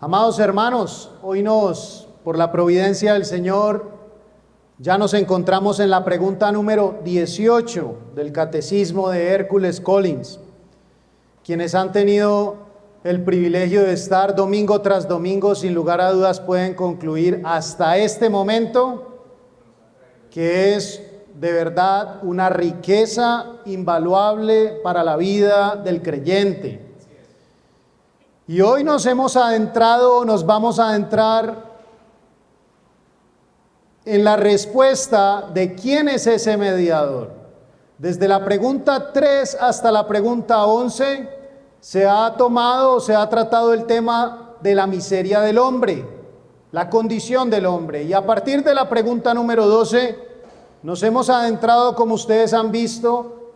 Amados hermanos, por la providencia del Señor, ya nos encontramos en la pregunta número 18 del Catecismo de Hércules Collins. Quienes han tenido el privilegio de estar domingo tras domingo, sin lugar a dudas pueden concluir hasta este momento que es de verdad una riqueza invaluable para la vida del creyente. Y hoy nos vamos a adentrar en la respuesta de quién es ese mediador. Desde la pregunta 3 hasta la pregunta 11 se ha tratado el tema de la miseria del hombre, la condición del hombre. Y a partir de la pregunta número 12 nos hemos adentrado, como ustedes han visto,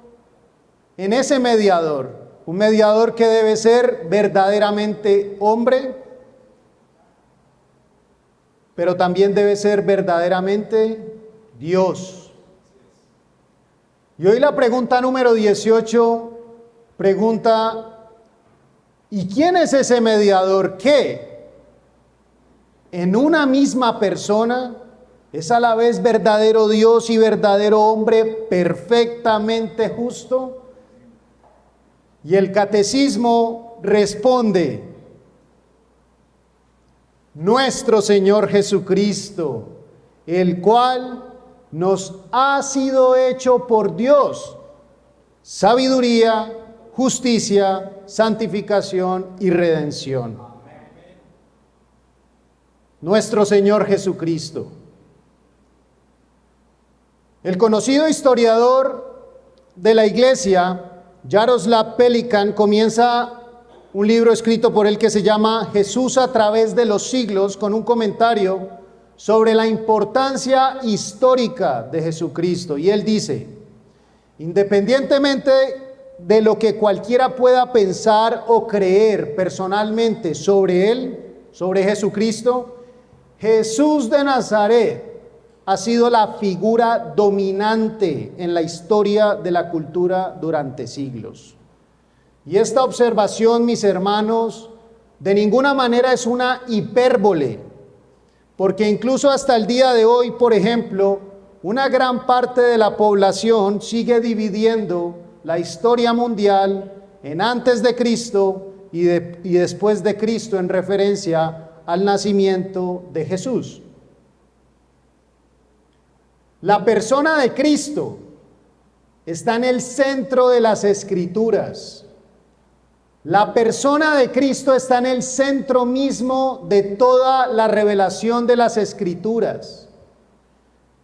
en ese mediador. Un mediador que debe ser verdaderamente hombre, pero también debe ser verdaderamente Dios. Y hoy la pregunta número 18 pregunta, ¿y quién es ese mediador que en una misma persona es a la vez verdadero Dios y verdadero hombre, perfectamente justo? Y el catecismo responde: nuestro Señor Jesucristo, el cual nos ha sido hecho por Dios sabiduría, justicia, santificación y redención. Nuestro Señor Jesucristo. El conocido historiador de la Iglesia, Jaroslav Pelikan, comienza un libro escrito por él que se llama Jesús a través de los siglos, con un comentario sobre la importancia histórica de Jesucristo. Y él dice: independientemente de lo que cualquiera pueda pensar o creer personalmente sobre él, sobre Jesucristo, Jesús de Nazaret ha sido la figura dominante en la historia de la cultura durante siglos. Y esta observación, mis hermanos, de ninguna manera es una hipérbole, porque incluso hasta el día de hoy, por ejemplo, una gran parte de la población sigue dividiendo la historia mundial en antes de Cristo y después de Cristo, en referencia al nacimiento de Jesús. La persona de Cristo está en el centro de las Escrituras. La persona de Cristo está en el centro mismo de toda la revelación de las Escrituras,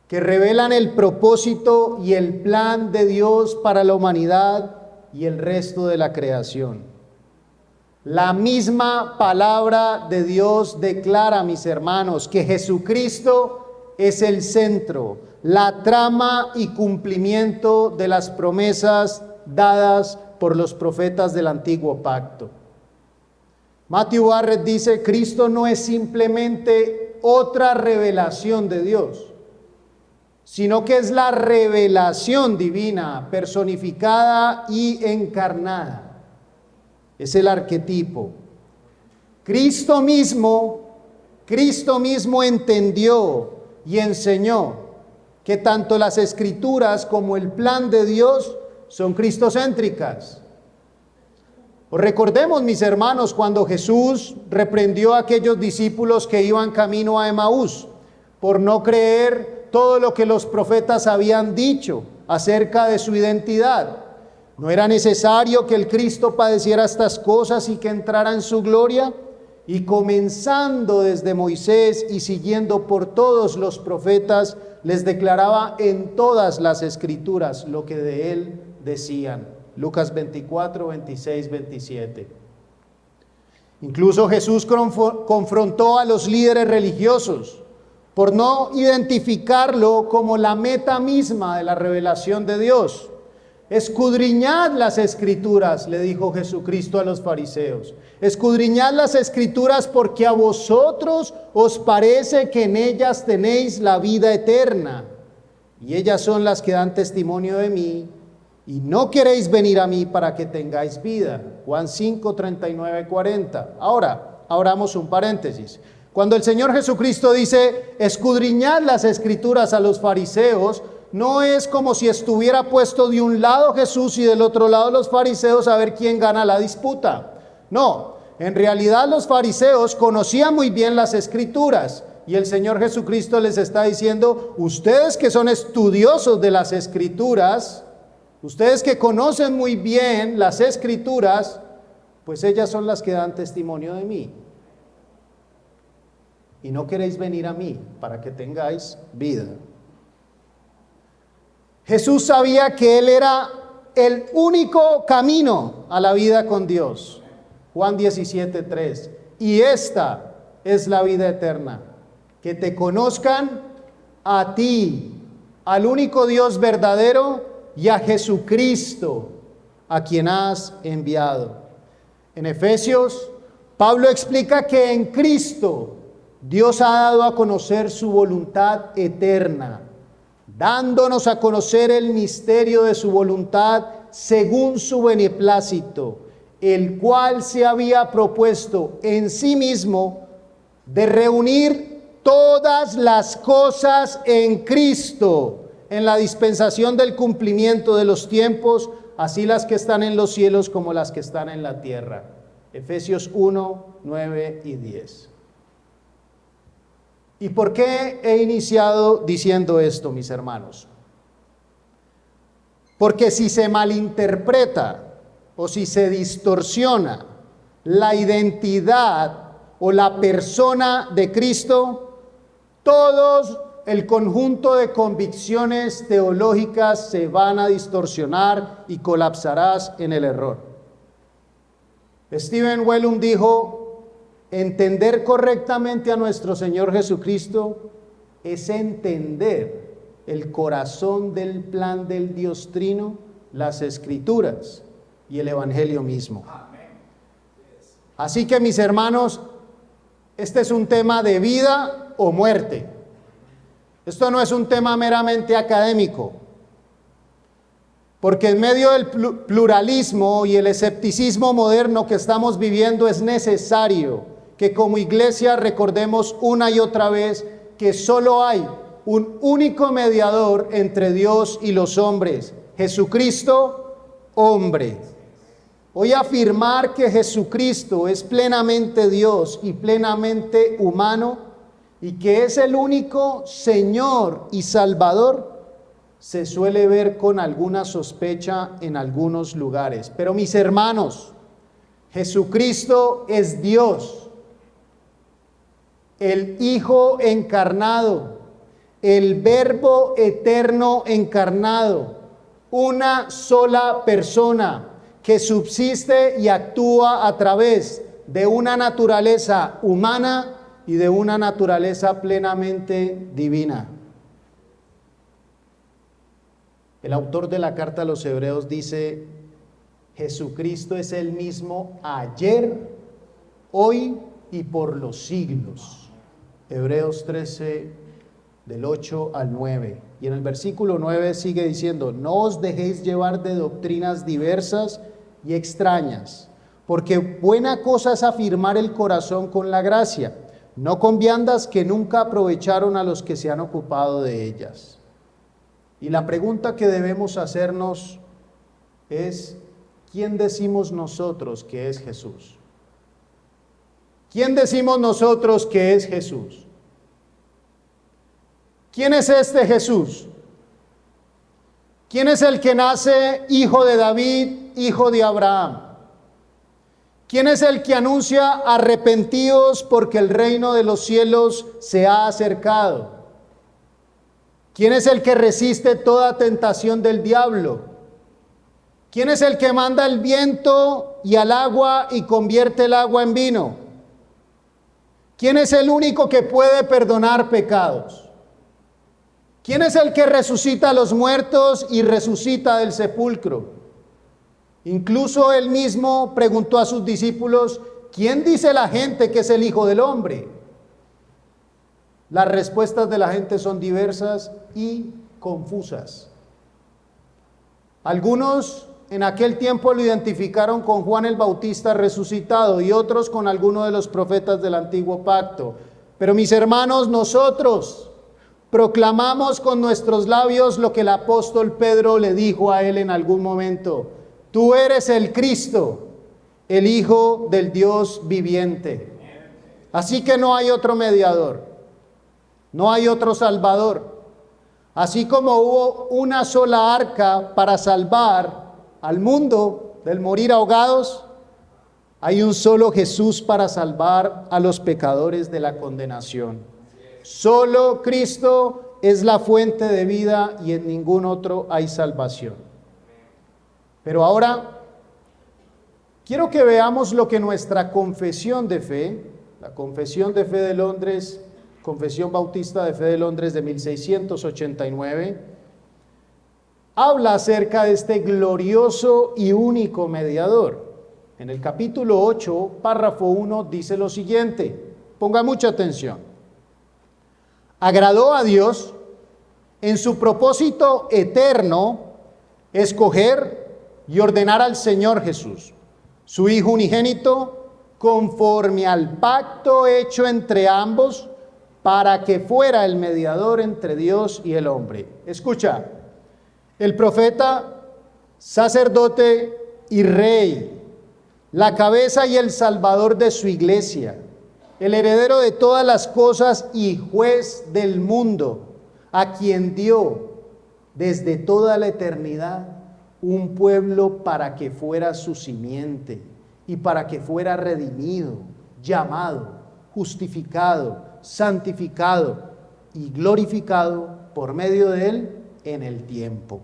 que revelan el propósito y el plan de Dios para la humanidad y el resto de la creación. La misma palabra de Dios declara, mis hermanos, que Jesucristo es el centro, la trama y cumplimiento de las promesas dadas por los profetas del antiguo pacto. Matthew Barrett dice: Cristo no es simplemente otra revelación de Dios, sino que es la revelación divina, personificada y encarnada. Es el arquetipo. Cristo mismo entendió y enseñó que tanto las Escrituras como el plan de Dios son cristocéntricas. Recordemos, mis hermanos, cuando Jesús reprendió a aquellos discípulos que iban camino a Emaús por no creer todo lo que los profetas habían dicho acerca de su identidad. ¿No era necesario que el Cristo padeciera estas cosas y que entrara en su gloria? Y comenzando desde Moisés y siguiendo por todos los profetas, les declaraba en todas las Escrituras lo que de él decían. Lucas 24, 26, 27. Incluso Jesús confrontó a los líderes religiosos por no identificarlo como la meta misma de la revelación de Dios. Escudriñad las Escrituras, le dijo Jesucristo a los fariseos. Escudriñad las Escrituras porque a vosotros os parece que en ellas tenéis la vida eterna. Y ellas son las que dan testimonio de mí. Y no queréis venir a mí para que tengáis vida. Juan 5, 39, 40. Ahora, abramos un paréntesis. Cuando el Señor Jesucristo dice, escudriñad las Escrituras a los fariseos, no es como si estuviera puesto de un lado Jesús y del otro lado los fariseos a ver quién gana la disputa. No, en realidad los fariseos conocían muy bien las Escrituras y el Señor Jesucristo les está diciendo, ustedes que son estudiosos de las Escrituras, ustedes que conocen muy bien las Escrituras, pues ellas son las que dan testimonio de mí. Y no queréis venir a mí para que tengáis vida. Jesús sabía que Él era el único camino a la vida con Dios. Juan 17:3. Y esta es la vida eterna, que te conozcan a ti, al único Dios verdadero, y a Jesucristo, a quien has enviado. En Efesios, Pablo explica que en Cristo Dios ha dado a conocer su voluntad eterna, dándonos a conocer el misterio de su voluntad según su beneplácito, el cual se había propuesto en sí mismo de reunir todas las cosas en Cristo, en la dispensación del cumplimiento de los tiempos, así las que están en los cielos como las que están en la tierra. Efesios 1, 9 y 10. ¿Y por qué he iniciado diciendo esto, mis hermanos? Porque si se malinterpreta o si se distorsiona la identidad o la persona de Cristo, todo el conjunto de convicciones teológicas se van a distorsionar y colapsarás en el error. Stephen Wellum dijo, entender correctamente a nuestro Señor Jesucristo es entender el corazón del plan del Dios Trino, las Escrituras y el Evangelio mismo. Así que, mis hermanos, este es un tema de vida o muerte. Esto no es un tema meramente académico, porque en medio del pluralismo y el escepticismo moderno que estamos viviendo es necesario que como iglesia recordemos una y otra vez que solo hay un único mediador entre Dios y los hombres, Jesucristo, hombre. Hoy afirmar que Jesucristo es plenamente Dios y plenamente humano y que es el único Señor y Salvador, se suele ver con alguna sospecha en algunos lugares. Pero mis hermanos, Jesucristo es Dios, el Hijo encarnado, el Verbo eterno encarnado, una sola persona que subsiste y actúa a través de una naturaleza humana y de una naturaleza plenamente divina. El autor de la carta a los Hebreos dice, Jesucristo es el mismo ayer, hoy y por los siglos. Hebreos 13, del 8 al 9. Y en el versículo 9 sigue diciendo, no os dejéis llevar de doctrinas diversas y extrañas, porque buena cosa es afirmar el corazón con la gracia, no con viandas que nunca aprovecharon a los que se han ocupado de ellas. Y la pregunta que debemos hacernos es, ¿quién decimos nosotros que es Jesús? ¿Quién decimos nosotros que es Jesús? ¿Quién es este Jesús? ¿Quién es el que nace hijo de David, hijo de Abraham? ¿Quién es el que anuncia arrepentidos porque el reino de los cielos se ha acercado? ¿Quién es el que resiste toda tentación del diablo? ¿Quién es el que manda el viento y al agua y convierte el agua en vino? ¿Quién es el único que puede perdonar pecados? ¿Quién es el que resucita a los muertos y resucita del sepulcro? Incluso él mismo preguntó a sus discípulos, ¿quién dice la gente que es el Hijo del Hombre? Las respuestas de la gente son diversas y confusas. Algunos en aquel tiempo lo identificaron con Juan el Bautista resucitado y otros con alguno de los profetas del antiguo pacto. Pero mis hermanos, nosotros proclamamos con nuestros labios lo que el apóstol Pedro le dijo a él en algún momento: tú eres el Cristo, el Hijo del Dios viviente. Así que no hay otro mediador, no hay otro salvador. Así como hubo una sola arca para salvar al mundo del morir ahogados, hay un solo Jesús para salvar a los pecadores de la condenación. Solo Cristo es la fuente de vida y en ningún otro hay salvación. Pero ahora quiero que veamos lo que nuestra confesión de fe, la Confesión de Fe de Londres, Confesión Bautista de Fe de Londres de 1689, habla acerca de este glorioso y único mediador. En el capítulo 8, párrafo 1, dice lo siguiente, ponga mucha atención. Agradó a Dios en su propósito eterno escoger y ordenar al Señor Jesús, su Hijo unigénito, conforme al pacto hecho entre ambos, para que fuera el mediador entre Dios y el hombre. Escucha, el profeta, sacerdote y rey, la cabeza y el salvador de su iglesia, el heredero de todas las cosas y juez del mundo, a quien dio desde toda la eternidad un pueblo para que fuera su simiente y para que fuera redimido, llamado, justificado, santificado y glorificado por medio de él en el tiempo.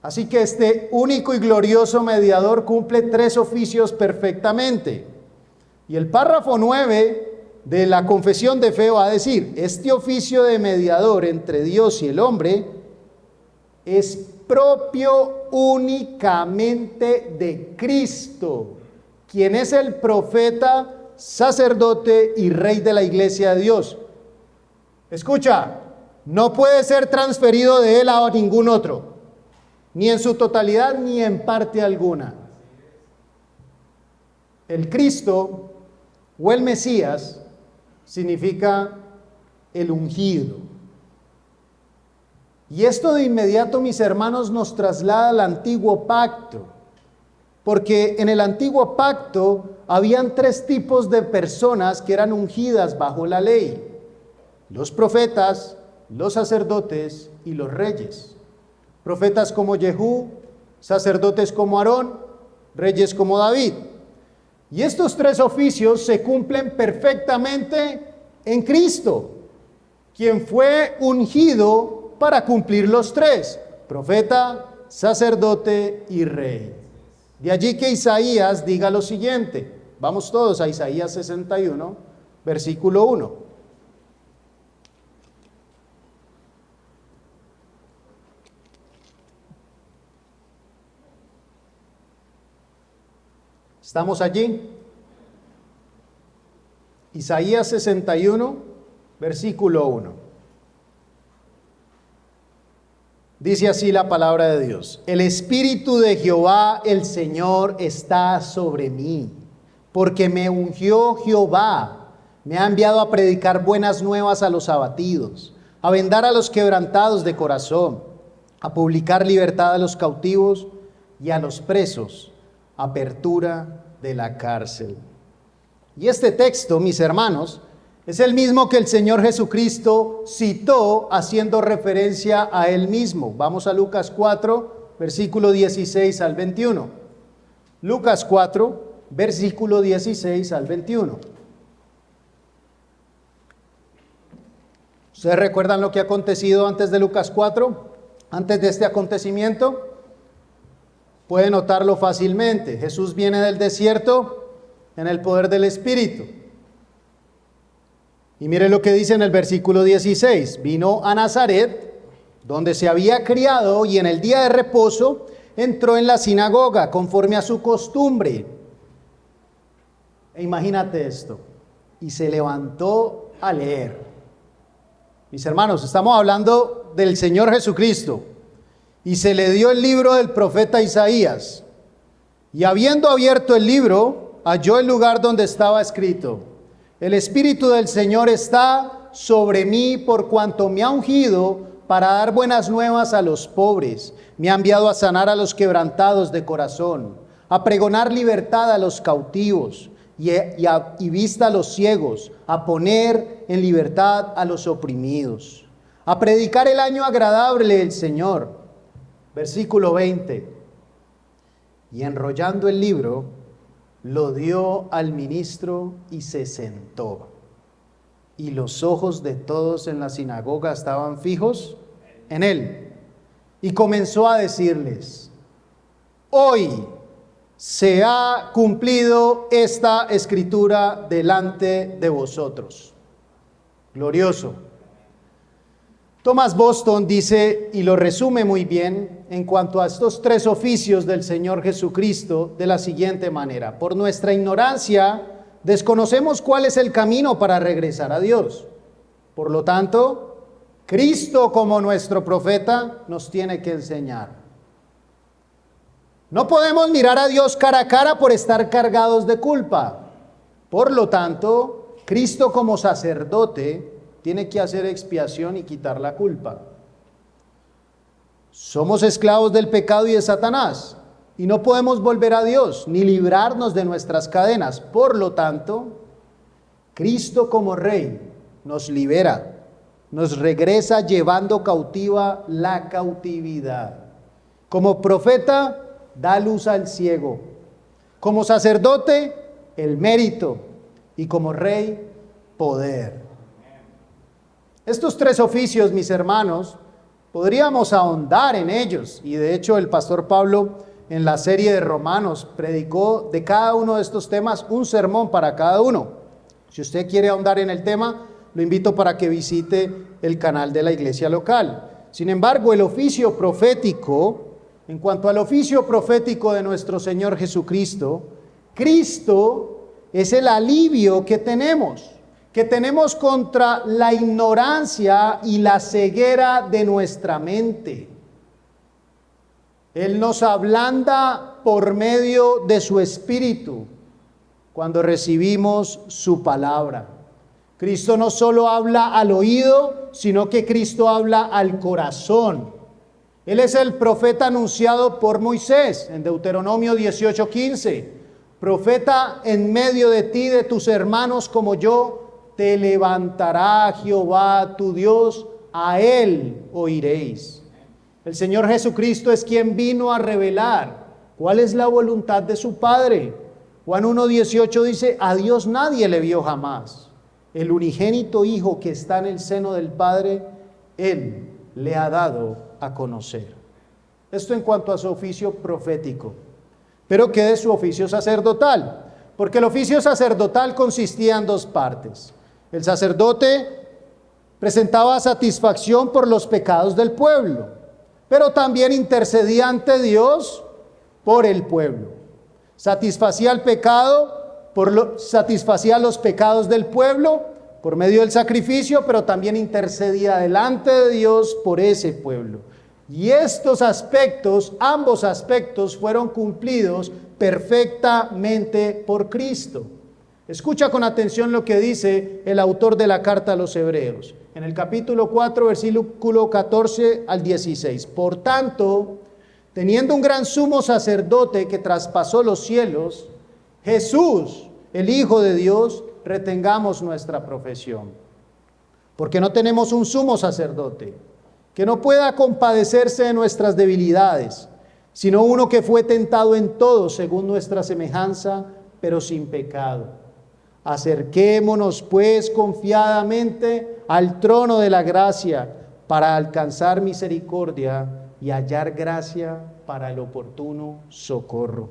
Así que este único y glorioso mediador cumple tres oficios perfectamente. Y el párrafo 9 de la confesión de fe va a decir: este oficio de mediador entre Dios y el hombre es propio únicamente de Cristo, quien es el profeta, sacerdote y rey de la iglesia de Dios. Escucha, no puede ser transferido de él a ningún otro, ni en su totalidad ni en parte alguna. El Cristo o el Mesías significa el ungido. Y esto de inmediato, mis hermanos, nos traslada al antiguo pacto, porque en el antiguo pacto habían tres tipos de personas que eran ungidas bajo la ley: los profetas, los sacerdotes y los reyes. Profetas como Jehú, sacerdotes como Aarón, reyes como David. Y estos tres oficios se cumplen perfectamente en Cristo, quien fue ungido para cumplir los tres: profeta, sacerdote y rey. De allí que Isaías diga lo siguiente. Vamos todos a Isaías 61, versículo 1. ¿Estamos allí? Isaías 61, versículo 1. Dice así la palabra de Dios: el Espíritu de Jehová, el Señor, está sobre mí, porque me ungió Jehová, me ha enviado a predicar buenas nuevas a los abatidos, a vendar a los quebrantados de corazón, a publicar libertad a los cautivos y a los presos, apertura de la cárcel. Y este texto, mis hermanos, es el mismo que el Señor Jesucristo citó haciendo referencia a él mismo. Vamos a Lucas 4, versículo 16 al 21. Lucas 4, versículo 16 al 21. ¿Ustedes recuerdan lo que ha acontecido antes de Lucas 4? Antes de este acontecimiento, puede notarlo fácilmente. Jesús viene del desierto en el poder del Espíritu. Y mire lo que dice en el versículo 16. Vino a Nazaret, donde se había criado, y en el día de reposo entró en la sinagoga, conforme a su costumbre. E imagínate esto. Y se levantó a leer. Mis hermanos, estamos hablando del Señor Jesucristo. y se le dio el libro del profeta Isaías. Y habiendo abierto el libro, halló el lugar donde estaba escrito: el Espíritu del Señor está sobre mí, por cuanto me ha ungido para dar buenas nuevas a los pobres. Me ha enviado a sanar a los quebrantados de corazón, a pregonar libertad a los cautivos y vista a los ciegos, a poner en libertad a los oprimidos, a predicar el año agradable del Señor. Versículo 20. Y enrollando el libro, lo dio al ministro y se sentó. Y los ojos de todos en la sinagoga estaban fijos en él. Y comenzó a decirles: hoy se ha cumplido esta escritura delante de vosotros. Glorioso. Thomas Boston dice, y lo resume muy bien, en cuanto a estos tres oficios del Señor Jesucristo, de la siguiente manera: por nuestra ignorancia, desconocemos cuál es el camino para regresar a Dios. Por lo tanto, Cristo como nuestro profeta nos tiene que enseñar. No podemos mirar a Dios cara a cara por estar cargados de culpa. Por lo tanto, Cristo como sacerdote tiene que hacer expiación y quitar la culpa. Somos esclavos del pecado y de Satanás, y no podemos volver a Dios ni librarnos de nuestras cadenas. Por lo tanto, Cristo como Rey nos libera, nos regresa llevando cautiva la cautividad. Como profeta, da luz al ciego. Como sacerdote, el mérito. Y como Rey, poder. Estos tres oficios, mis hermanos, podríamos ahondar en ellos. Y de hecho, el pastor Pablo, en la serie de Romanos, predicó de cada uno de estos temas un sermón para cada uno. Si usted quiere ahondar en el tema, lo invito para que visite el canal de la iglesia local. Sin embargo, el oficio profético, en cuanto al oficio profético de nuestro Señor Jesucristo, Cristo es el alivio que tenemos contra la ignorancia y la ceguera de nuestra mente. Él nos ablanda por medio de su Espíritu cuando recibimos su palabra. Cristo no solo habla al oído, sino que Cristo habla al corazón. Él es el profeta anunciado por Moisés en Deuteronomio 18:15. Profeta en medio de ti, de tus hermanos como yo, te levantará Jehová tu Dios, a él oiréis. El Señor Jesucristo es quien vino a revelar cuál es la voluntad de su Padre. Juan 1:18 dice: a Dios nadie le vio jamás. El unigénito Hijo que está en el seno del Padre, Él le ha dado a conocer. Esto en cuanto a su oficio profético. Pero ¿qué de su oficio sacerdotal? Porque el oficio sacerdotal consistía en dos partes. El sacerdote presentaba satisfacción por los pecados del pueblo, pero también intercedía ante Dios por el pueblo. Satisfacía el pecado, satisfacía los pecados del pueblo por medio del sacrificio, pero también intercedía delante de Dios por ese pueblo. Y estos aspectos, ambos aspectos, fueron cumplidos perfectamente por Cristo. Escucha con atención lo que dice el autor de la carta a los Hebreos, en el capítulo 4, versículo 14 al 16. Por tanto, teniendo un gran sumo sacerdote que traspasó los cielos, Jesús, el Hijo de Dios, retengamos nuestra profesión. Porque no tenemos un sumo sacerdote que no pueda compadecerse de nuestras debilidades, sino uno que fue tentado en todo según nuestra semejanza, pero sin pecado. Acerquémonos pues confiadamente al trono de la gracia para alcanzar misericordia y hallar gracia para el oportuno socorro.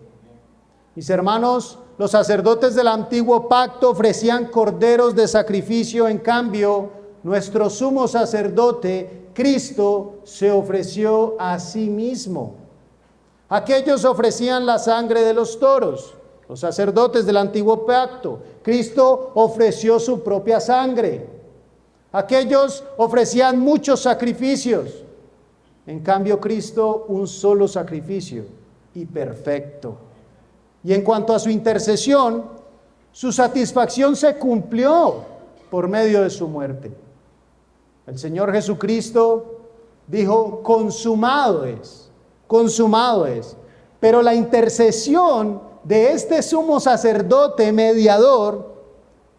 Mis hermanos, los sacerdotes del antiguo pacto ofrecían corderos de sacrificio. En cambio, nuestro sumo sacerdote, Cristo, se ofreció a sí mismo. Aquellos ofrecían la sangre de los toros, los sacerdotes del antiguo pacto. Cristo ofreció su propia sangre. Aquellos ofrecían muchos sacrificios. En cambio, Cristo, un solo sacrificio y perfecto. Y en cuanto a su intercesión, su satisfacción se cumplió por medio de su muerte. El Señor Jesucristo dijo, consumado es, consumado es. Pero la intercesión de este sumo sacerdote mediador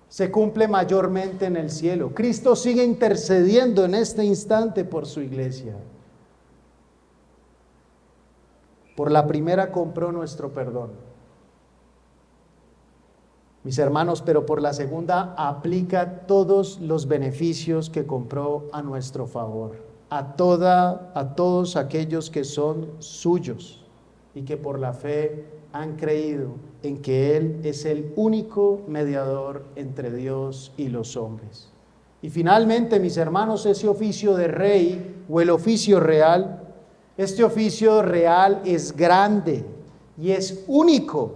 se cumple mayormente en el cielo. Cristo sigue intercediendo en este instante por su iglesia. Por la primera compró nuestro perdón, mis hermanos, pero por la segunda aplica todos los beneficios que compró a nuestro favor, a todos aquellos que son suyos y que por la fe han creído en que Él es el único mediador entre Dios y los hombres. Y finalmente, mis hermanos, ese oficio de rey o el oficio real, este oficio real es grande y es único.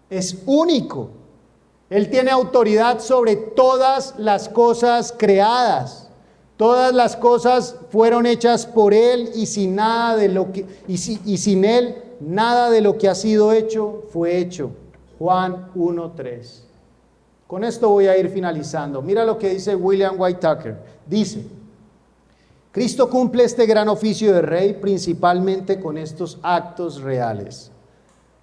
Es único. Él tiene autoridad sobre todas las cosas creadas. Todas las cosas fueron hechas por Él y sin nada de lo que y sin Él nada de lo que ha sido hecho fue hecho. Juan 1:3. Con esto voy a ir finalizando. Mira lo que dice William Whitaker. Dice: Cristo cumple este gran oficio de rey principalmente con estos actos reales,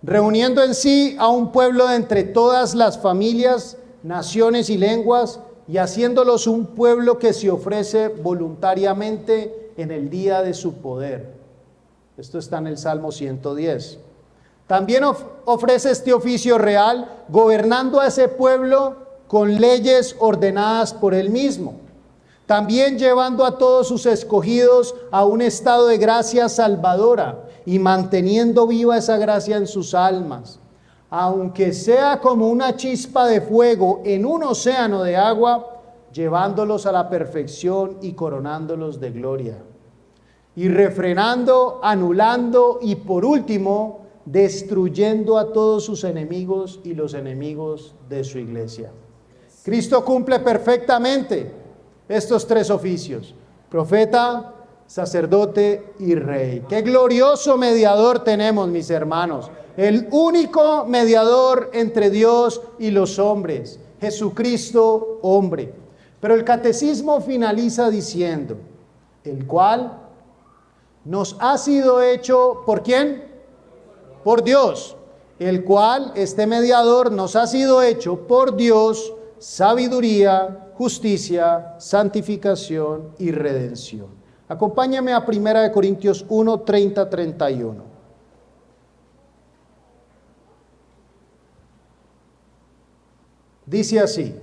reuniendo en sí a un pueblo de entre todas las familias, naciones y lenguas, y haciéndolos un pueblo que se ofrece voluntariamente en el día de su poder. Esto está en el Salmo 110. También ofrece este oficio real gobernando a ese pueblo con leyes ordenadas por él mismo. También llevando a todos sus escogidos a un estado de gracia salvadora y manteniendo viva esa gracia en sus almas, aunque sea como una chispa de fuego en un océano de agua, llevándolos a la perfección y coronándolos de gloria, y refrenando, anulando y por último, destruyendo a todos sus enemigos y los enemigos de su iglesia. Cristo cumple perfectamente estos tres oficios: profeta, sacerdote y rey. Qué glorioso mediador tenemos, mis hermanos. El único mediador entre Dios y los hombres, Jesucristo hombre. Pero el catecismo finaliza diciendo: el cual nos ha sido hecho, ¿por quién? Por Dios. El cual, este mediador, nos ha sido hecho por Dios, sabiduría, justicia, santificación y redención. Acompáñame a 1 Corintios 1, 30, 31. Dice así: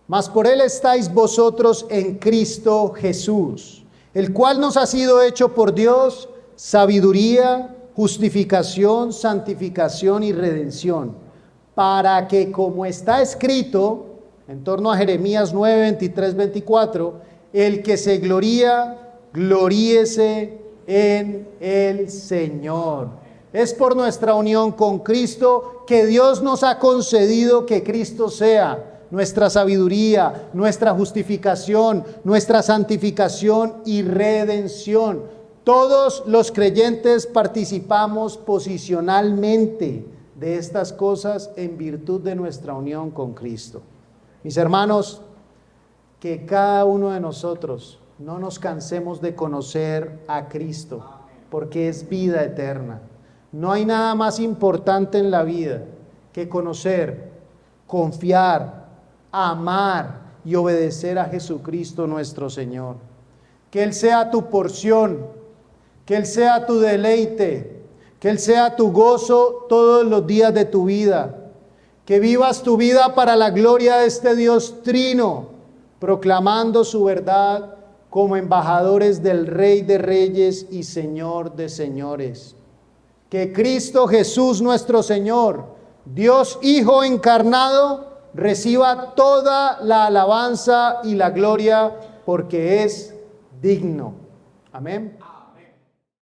mas por Él estáis vosotros en Cristo Jesús, el cual nos ha sido hecho por Dios sabiduría, justificación, santificación y redención, para que, como está escrito, en torno a Jeremías 9, 23, 24, el que se gloría, gloríese en el Señor. Es por nuestra unión con Cristo que Dios nos ha concedido que Cristo sea nuestra sabiduría, nuestra justificación, nuestra santificación y redención. Todos los creyentes participamos posicionalmente de estas cosas en virtud de nuestra unión con Cristo. Mis hermanos, que cada uno de nosotros no nos cansemos de conocer a Cristo, porque es vida eterna. No hay nada más importante en la vida que conocer, confiar, amar y obedecer a Jesucristo nuestro Señor. Que Él sea tu porción, que Él sea tu deleite, que Él sea tu gozo todos los días de tu vida. Que vivas tu vida para la gloria de este Dios trino, proclamando su verdad como embajadores del Rey de Reyes y Señor de Señores. Que Cristo Jesús nuestro Señor, Dios Hijo encarnado, reciba toda la alabanza y la gloria porque es digno. Amén.